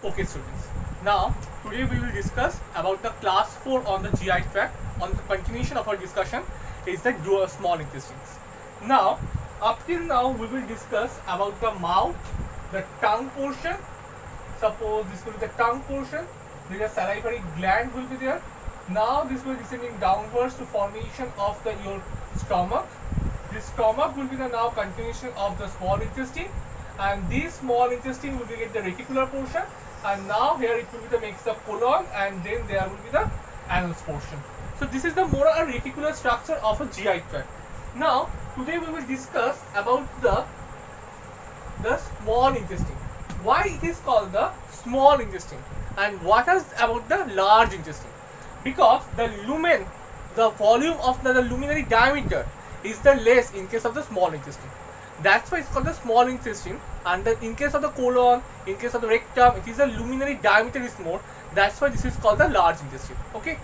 Okay students, now today we will discuss about the class 4 on the GI tract. On the continuation of our discussion is the small intestines. Now up till now we will discuss about the mouth, the tongue portion. Suppose this will be the tongue portion, there is a salivary gland will be there. Now this will be descending downwards to formation of your stomach. This stomach will be the now continuation of the small intestine, and this small intestine will be get the reticular portion, and now here it will be the makes the colon, and then there will be the anus portion. So this is the more a reticular structure of a GI tract. Now today we will discuss about the small intestine. Why it is called the small intestine, and what is about the large intestine? Because the lumen, the volume of the luminary diameter is the less in case of the small intestine. That's why it's called the small intestine. And in case of the colon, in case of the rectum, it is the luminary diameter is more. That's why this is called the large intestine. Okay.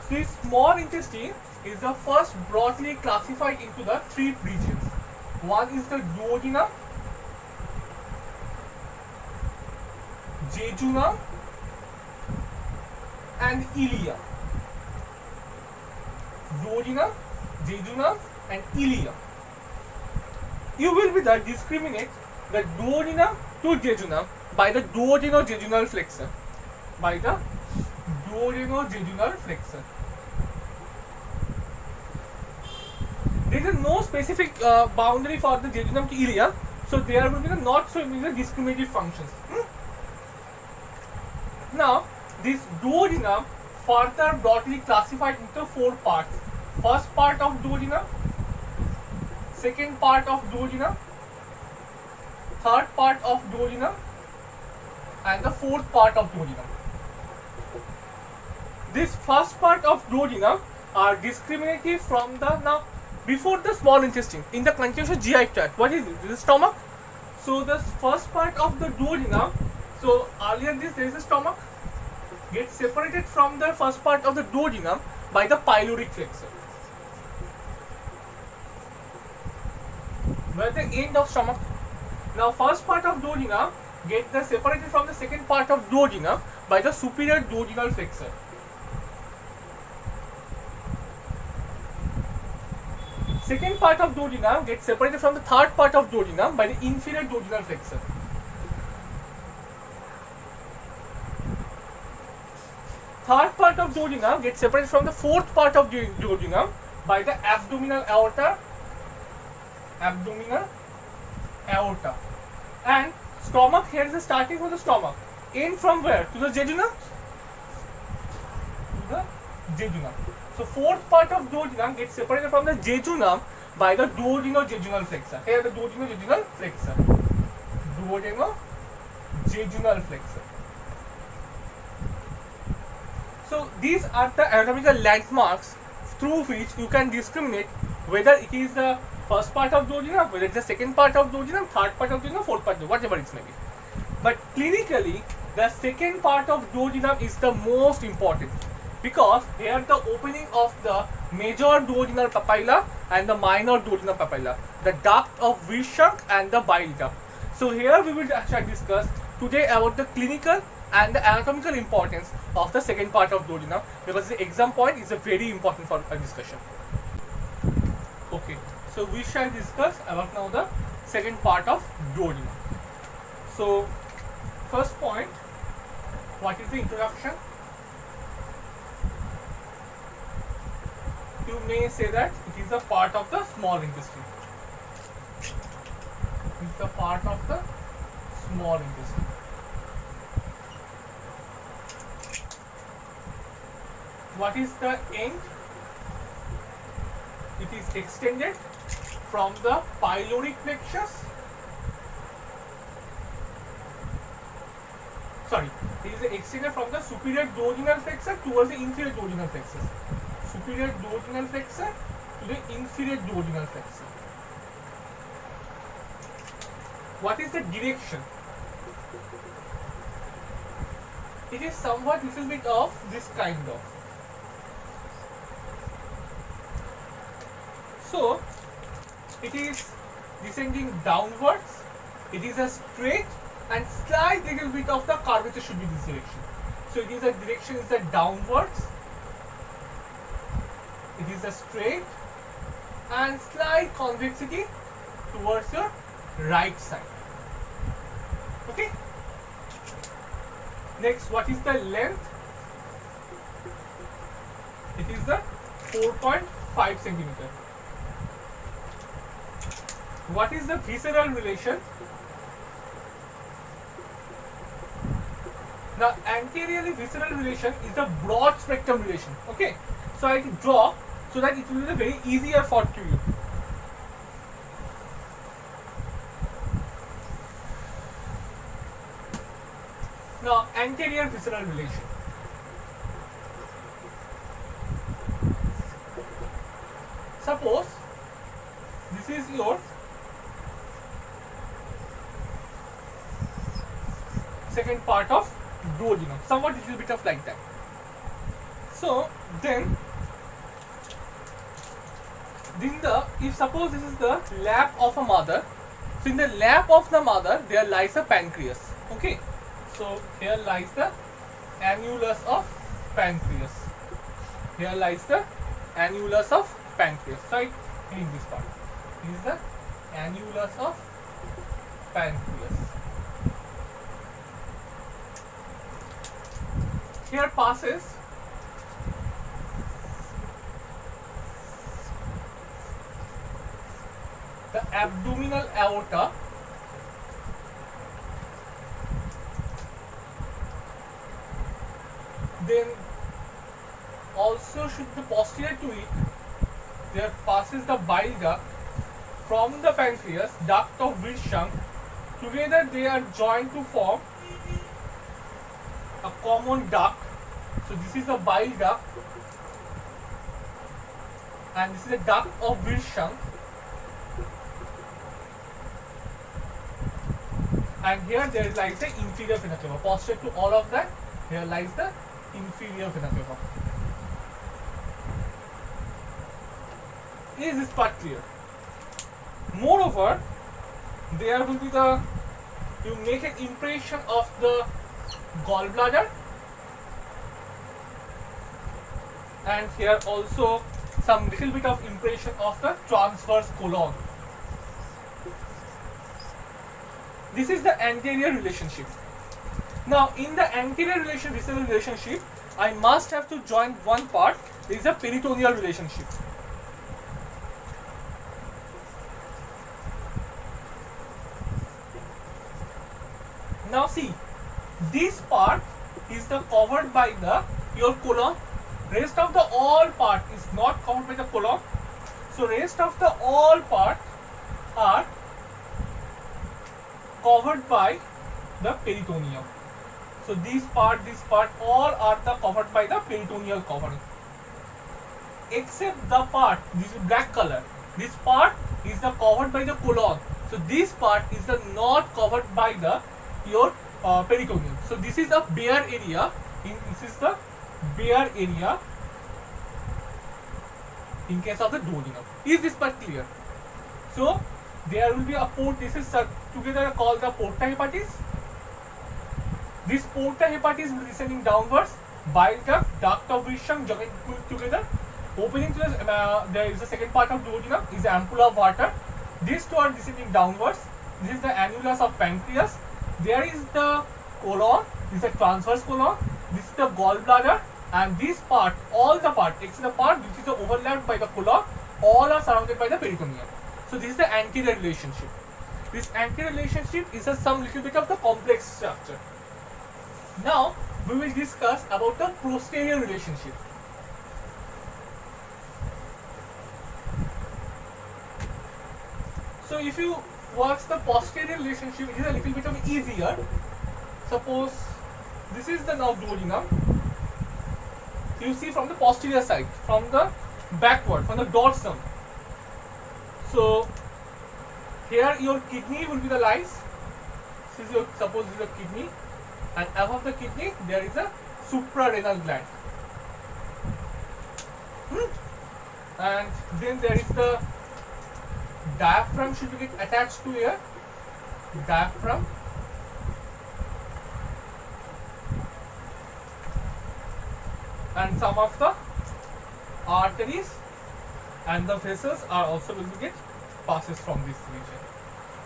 So this small intestine is the first broadly classified into the three regions. One is the duodenum, jejunum, and ileum. Duodenum, jejunum, and ileum. You will be the discriminate the duodenum to jejunum by the duodenojejunal flexor. By the duodenojejunal flexor. There is no specific boundary for the jejunum to ileum, so there will be the not so the discriminative functions. Now this duodenum further broadly classified into four parts. First part of duodenum, second part of duodenum, third part of duodenum, and the fourth part of duodenum. This first part of duodenum are discriminative from the now before the small intestine in the continuous GI tract. What is it? This is stomach. So the first part of the duodenum. So earlier there is a stomach, gets separated from the first part of the duodenum by the pyloric flexor. Where the end of stomach. Now first part of duodenum get separated from the second part of duodenum by the superior duodenal flexor. Second part of duodenum gets separated from the third part of duodenum by the inferior duodenal flexor. Third part of duodenum gets separated from the fourth part of duodenum by the abdominal aorta. And stomach, here is the starting from the stomach. End from where? To the jejunum? To the jejunum. So fourth part of duodenum gets separated from the jejunum by the duodenojejunal flexor. Here the duodenojejunal flexor. Duodenojejunal flexor. So these are the anatomical landmarks through which you can discriminate whether it is the first part of duodenum, whether it's the second part of duodenum, third part of duodenum, fourth part of duodenum, whatever it may be. But clinically, the second part of duodenum is the most important, because here the opening of the major duodenal papilla and the minor duodenal papilla, the duct of Weisach and the bile duct. So here we will actually discuss today about the clinical and the anatomical importance of the second part of duodenum, because the exam point is a very important for a discussion. Okay, so we shall discuss about now the second part of duodenum. So first point, what is the introduction? You may say that it is a part of the small intestine. It is a part of the small intestine. What is the end? It is extended from the pyloric plexus. Sorry, it is extended from the superior duodenal flexor towards the inferior duodenal flexus. Superior duodenal flexor to the inferior duodenal flexor. What is the direction? It is somewhat little bit of this kind of. So it is descending downwards. It is a straight and slight little bit of the curvature should be this direction. So it is the direction is the downwards, it is a straight, and slight convexity towards your right side. Okay. Next, what is the length? It is the 4.5 centimeter. What is the visceral relation? The anteriorly visceral relation is the broad spectrum relation. Okay, so I can draw so that it will be very easier for you. Now, anterior visceral relation. Suppose this is your second part of duodenum, somewhat little bit of like that. So then if suppose this is the lap of a mother, so in the lap of the mother there lies a pancreas. Okay, so here lies the annulus of pancreas. Here lies the annulus of pancreas. So I in this part. This is the annulus of pancreas. Here passes the abdominal aorta, then also should be posterior to it there passes the bile duct from the pancreas, duct of Wirsung. Together they are joined to form a common duct. So this is the bile duct and this is the duct of Wirsung, and here there lies the inferior vena cava. Posterior to all of that, here lies the inferior vena cava. Is this part clear? Moreover, there will be you make an impression of the gallbladder, and here also some little bit of impression of the transverse colon. This is the anterior relationship. Now, in the anterior visceral relationship, I must have to join one part. There is a peritoneal relationship. Now see, this part is covered by your colon. Rest of the all part is not covered by the colon. So rest of the all part are covered by the peritoneum. So this part all are covered by the peritoneal covering. Except the part, this is black color. This part is covered by the colon. So this part is not covered by your peritoneum. So this is a bare area. This is the bare area in case of the duodenum. Is this part clear? So there will be a port. This is together called the porta hepatis. This porta hepatis will be descending downwards. Bile duct, duct of Wirsung joined together. Opening to there is the second part of duodenum is the ampulla of water. These two are descending downwards. This is the annulus of pancreas. There is the colon. This is the transverse colon. This is the gallbladder, and this part, all the part, except the part which is overlapped by the colon, all are surrounded by the peritoneum. So this is the anterior relationship. This anterior relationship is some little bit of the complex structure. Now we will discuss about the posterior relationship. So if you watch the posterior relationship, it is a little bit of easier. Suppose this is the now duodenum. You see from the posterior side, from the backward, from the dorsum. So here your kidney will be the lies. This is your, suppose this is the kidney, and above the kidney there is a suprarenal gland. And then there is the diaphragm should be attached to here. Diaphragm and some of the arteries and the vessels are also going to get passes from this region.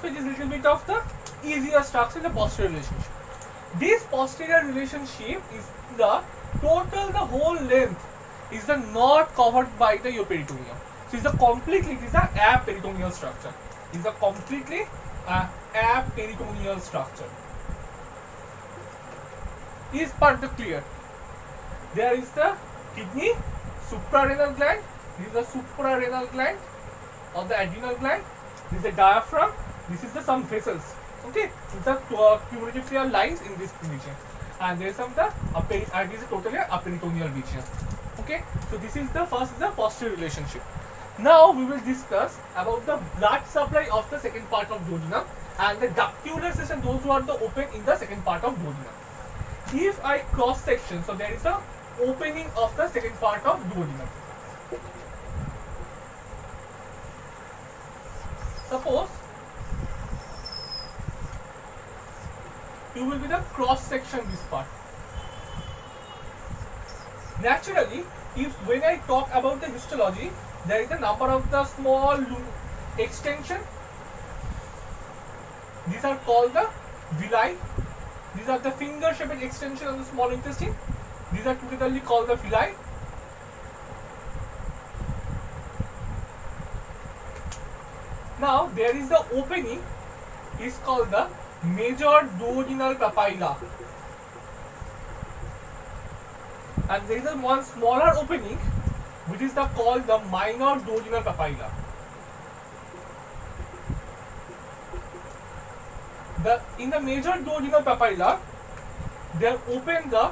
So it is a little bit of the easier structure, the posterior relationship. This posterior relationship is the total, the whole length is the not covered by the your peritoneum. So it's a completely, it is a aperitoneal structure. It's a completely aperitoneal structure. Is part the clear? There is the kidney, suprarenal gland. This is the suprarenal gland or the adrenal gland. This is the diaphragm. This is the some vessels. Okay, these are cumulative clear lines in this region, and there is some the and this is totally a peritoneal region. Okay, so this is the first is the posterior relationship. Now we will discuss about the blood supply of the second part of duodenum and the ductular system. Those who are the open in the second part of duodenum. If I cross section, so there is a opening of the second part of duodenum. Suppose you will be the cross section this part. Naturally, if when I talk about the histology, there is a number of the small extension. These are called the villi. These are the finger-shaped extension of the small intestine. These are typically called the villi. Now there is the opening is called the major duodenal papilla, and there is a one smaller opening which is the called the minor duodenal papilla. In the major duodenal papilla, they open the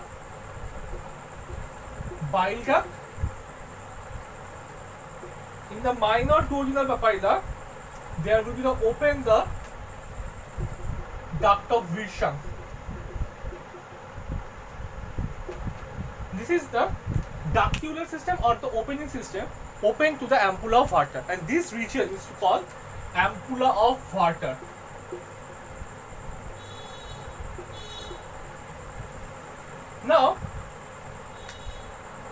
bile duct. In the minor duodenal papilla, there will be the open the duct of Wirsung. This is the ductular system or the opening system open to the ampulla of Vater, and this region is called ampulla of Vater. Now,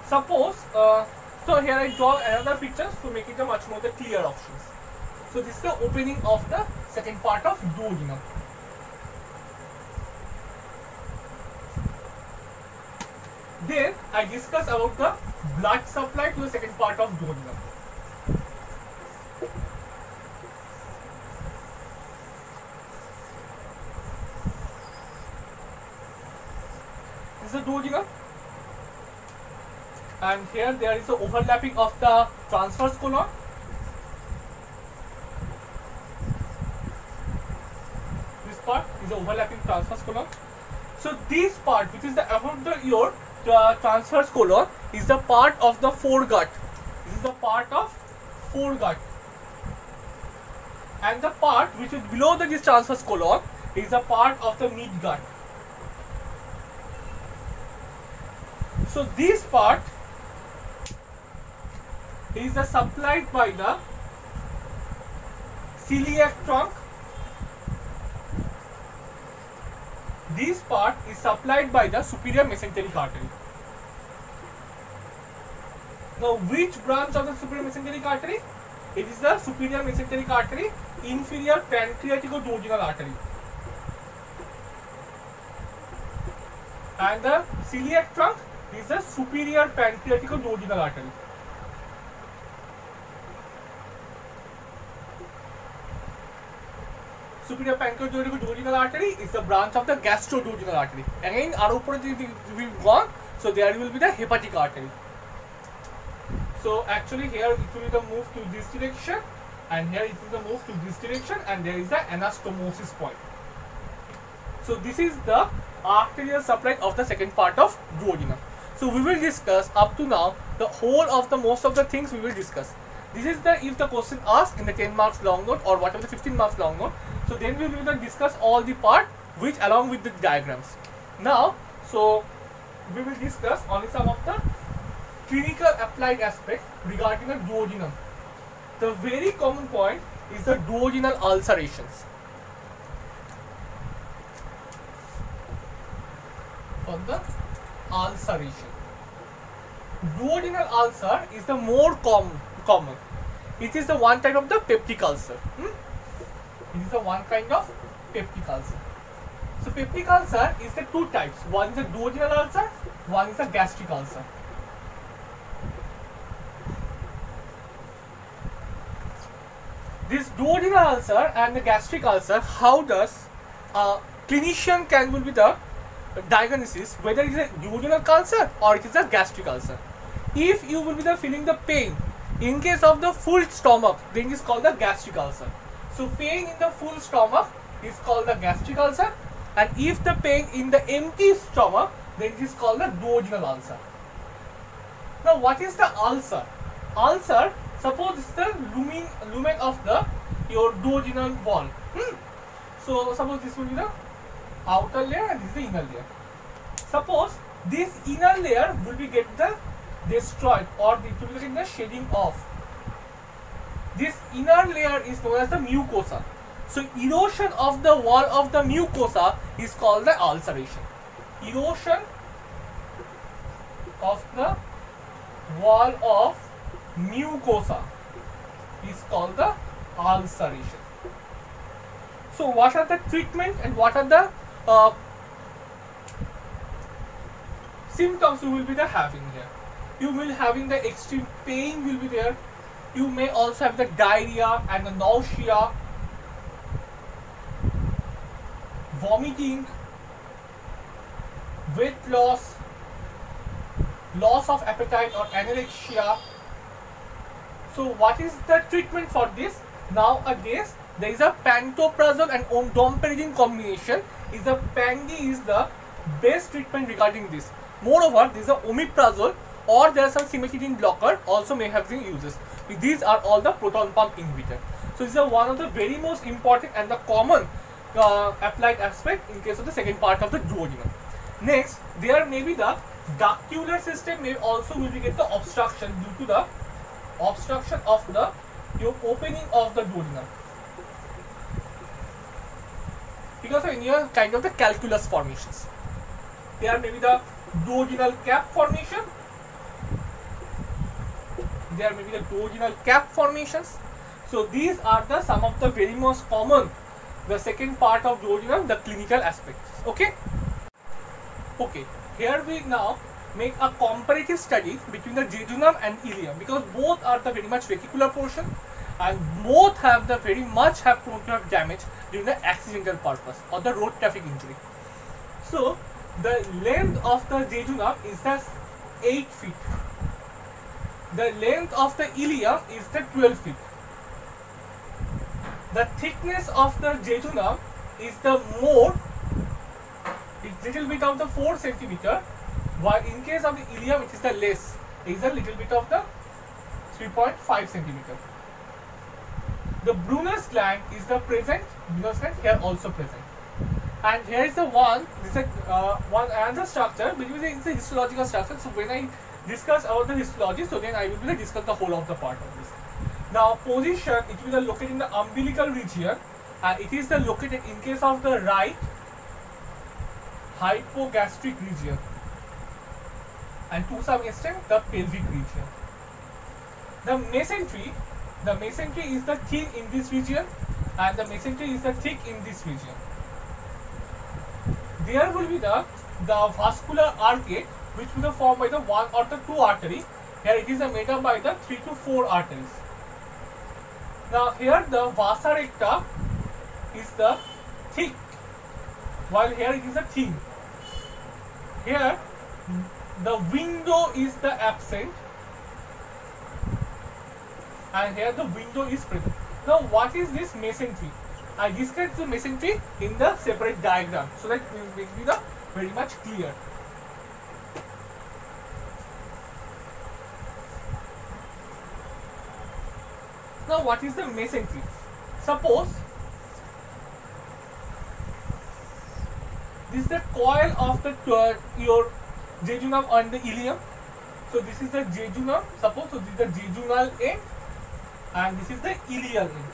suppose, so here I draw another picture to make it a much more the clear options. So this is the opening of the second part of duodenum. Then I discuss about the blood supply to the second part of duodenum. This is the duodenum, and here there is the overlapping of the transverse colon. This part is the overlapping transverse colon. So this part, which is the above the ear, the transverse colon, is the part of the foregut. This is the part of foregut, and the part which is below this transverse colon is a part of the midgut. So this part is supplied by the celiac trunk. This part is supplied by the superior mesenteric artery. Now, which branch of the superior mesenteric artery? It is the superior mesenteric artery, inferior pancreatico-duodenal artery. And the celiac trunk is the superior pancreatico-duodenal artery. Superior pancreatico-duodenal artery is the branch of the gastroduodenal artery. Again, our upper will gone, so there will be the hepatic artery. So actually here it will be the move to this direction, and here it will be the move to this direction, and there is the anastomosis point. So this is the arterial supply of the second part of duodenum. So we will discuss up to now the whole of the most of the things we will discuss. This is the if the question asked in the 10 marks long note or whatever the 15 marks long note. So then we will discuss all the part which along with the diagrams. Now, so we will discuss only some of the clinical applied aspect regarding the duodenum. The very common point is the duodenal ulcerations. For the ulceration. duodenal ulcer is the more common. It is the one type of the peptic ulcer. It is the one kind of peptic ulcer. So peptic ulcer is the two types. One is a duodenal ulcer, one is a gastric ulcer. This duodenal ulcer and the gastric ulcer, how does clinician will be the diagnosis whether it is a duodenal ulcer or it is a gastric ulcer. If you will be feeling the pain in case of the full stomach, then it is called the gastric ulcer. So pain in the full stomach is called the gastric ulcer, and if the pain in the empty stomach, then it is called the duodenal ulcer. Now what is the ulcer? Ulcer, suppose it's the lumen of your duodenal wall. So suppose this will be the outer layer and this is the inner layer. Suppose this inner layer will be destroyed, or it will be the shedding off. This inner layer is known as the mucosa. So erosion of the wall of the mucosa is called the ulceration. Erosion of the wall of mucosa is called the ulceration. So what are the treatment and what are the symptoms you will be having here? You will having the extreme pain will be there. You may also have the diarrhea and the nausea, vomiting, weight loss, loss of appetite or anorexia. So what is the treatment for this? Nowadays there is a pantoprazole and domperidone combination. PANDI is the best treatment regarding this. Moreover, there is a omeprazole, or there are some cimetidine blocker also may have been uses. These are all the proton pump inhibitor. So this is one of the very most important and the common applied aspect in case of the second part of the duodenum. Next, there may be the ductular system may also will get the obstruction due to the obstruction of your opening of the duodenum, because of any kind of the calculus formations. There may be the duodenal cap formation. There may be the duodenal cap formations. So these are the some of the very most common, the second part of duodenum, the clinical aspects. Okay. Here we now make a comparative study between the jejunum and ileum, because both are the very much reticular portion and both have the very much have prone to have damage during the accidental purpose or the road traffic injury. So the length of the jejunum is the 8 feet. The length of the ileum is the 12 feet. The thickness of the jejunum is the more, it's little bit of the 4 centimeter, while in case of the ileum it is the less, it is a little bit of the 3.5 centimeter. The Brunner's gland is the present, Brunner's gland here also present. And here is the one, this is one another structure, which is a histological structure. So when I discuss about the histology, so then I will discuss the whole of the part of this. Now position, it will be located in the umbilical region, and it is located in case of the right hypogastric region, and to some extent the pelvic region. The mesentery is the thin in this region, and the mesentery is the thick in this region. There will be the vascular arcade, which will be formed by the 1 or the 2 artery. Here it is made up by the 3 to 4 arteries. Now here the vasa recta is the thick, while here it is a thin. Here the window is the absent, and here the window is present. Now what is this mesentery? I described the mesentery in the separate diagram, so that it will be the very much clear. Now what is the mesentery? Suppose this is the coil of the your jejunum and the ileum. So this is the jejunum, suppose, so this is the jejunal end and this is the ileal end.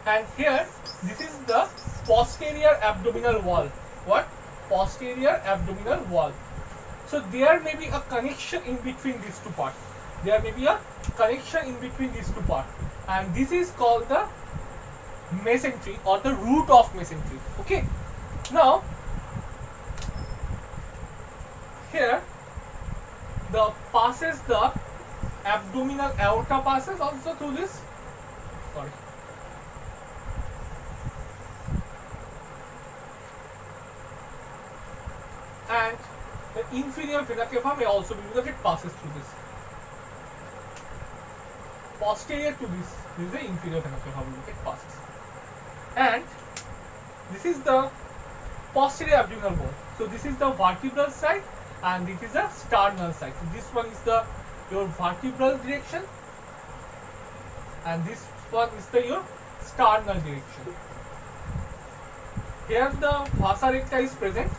And here this is the posterior abdominal wall. What? Posterior abdominal wall. So there may be a connection in between these two parts. There may be a connection in between these two parts, and this is called the mesentery or the root of mesentery. Okay. Now here the passes the abdominal aorta passes also through this. Sorry. And the inferior vena cava may also be, because it passes through this. Posterior to this is the inferior vena cava, it passes. And this is the posterior abdominal wall. So this is the vertebral side, and this is the sternal side. So this one is the your vertebral direction, and this one is the your sternal direction. Here the vasa recta is present,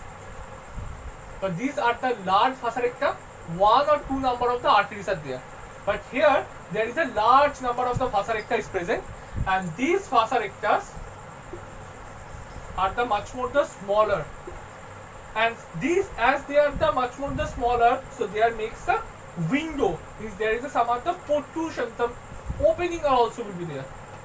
but these are the large vasa recta. 1 or 2 number of the arteries are there, but here there is a large number of the vasa recta is present, and these vasa rectas are the much more the smaller, and these, as they are the much more the smaller, so there makes a window. There is some of the protrusion, some opening are also will be there.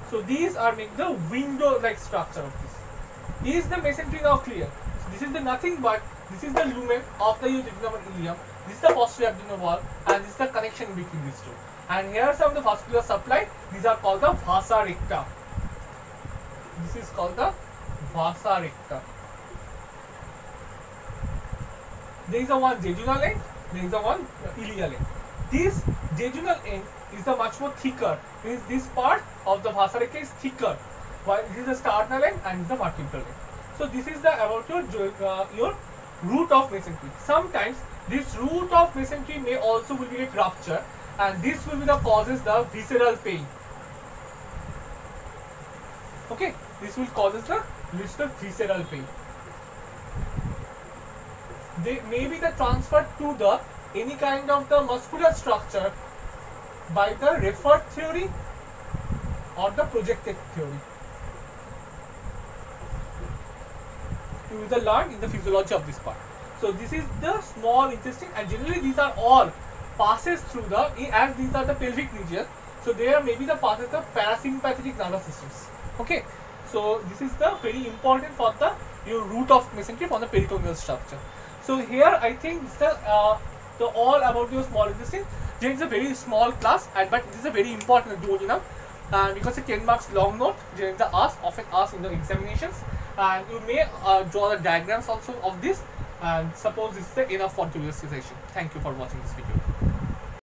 So these are make the window like structure of this. Is the mesentery now clear? So this is the nothing but this is the lumen of the jejunum and ileum. This is the posterior abdominal wall, and this is the connection between these two. And here are some of the vascular supply. These are called the vasa recta. This is called the vasa recta. There is a one jejunal end, there is a one ileal end. This jejunal end is the much more thicker. Means this part of the vasa recta is thicker, while this is the sternal end and this is the vertebral end. So this is the about your root of mesentery. Sometimes this root of mesentery may also will be a rupture, and this will be the causes the visceral pain. Okay, this will causes the visceral pain. They may be the transferred to the any kind of the muscular structure by the referred theory or the projected theory. You will learn in the physiology of this part. So this is the small intestine, and generally these are all passes through the, as these are the pelvic region, so there may be the passes the parasympathetic nervous systems. Okay, so this is the very important for the your root of mesentery for the peritoneal structure. So here I think this is the all about your small intestine. It is a very small class, but it is a very important duodenum, and because a 10 marks long note during the often asked in the examinations, and you may draw the diagrams also of this, and suppose this is enough for today's session. Thank you for watching this video.